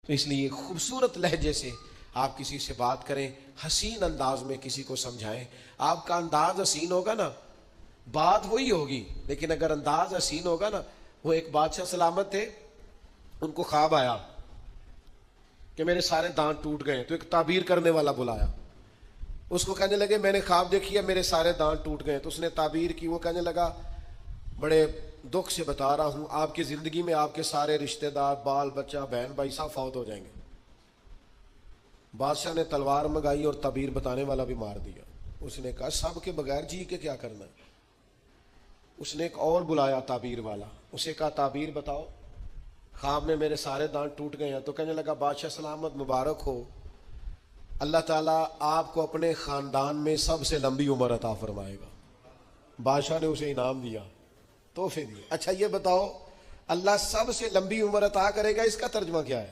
تو اس لیے خوبصورت لہجے سے آپ کسی سے بات کریں، حسین انداز میں کسی کو سمجھائیں. آپ کا انداز حسین ہوگا نا، بات وہی ہوگی، لیکن اگر انداز حسین ہوگا نا. وہ ایک بادشاہ سلامت تھے، ان کو خواب آیا کہ میرے سارے دانت ٹوٹ گئے. تو ایک تعبیر کرنے والا بلایا، اس کو کہنے لگے میں نے خواب دیکھی ہے میرے سارے دانت ٹوٹ گئے. تو اس نے تعبیر کی. وہ کہنے لگا بڑے دکھ سے بتا رہا ہوں، آپ کی زندگی میں آپ کے سارے رشتہ دار، بال بچہ، بہن بھائی سب فوت ہو جائیں گے. بادشاہ نے تلوار منگائی اور تعبیر بتانے والا بھی مار دیا. اس نے کہا سب کے بغیر جی کے کیا کرنا ہے. اس نے ایک اور بلایا تعبیر والا، اسے کہا تعبیر بتاؤ، خواب میں میرے سارے دانت ٹوٹ گئے ہیں. تو کہنے لگا بادشاہ سلامت، مبارک ہو، اللہ تعالیٰ آپ کو اپنے خاندان میں سب سے لمبی عمر عطا فرمائے گا. بادشاہ نے اسے انعام دیا، تحفے دیے. اچھا یہ بتاؤ اللہ سب سے لمبی عمر عطا کرے گا، اس کا ترجمہ کیا ہے؟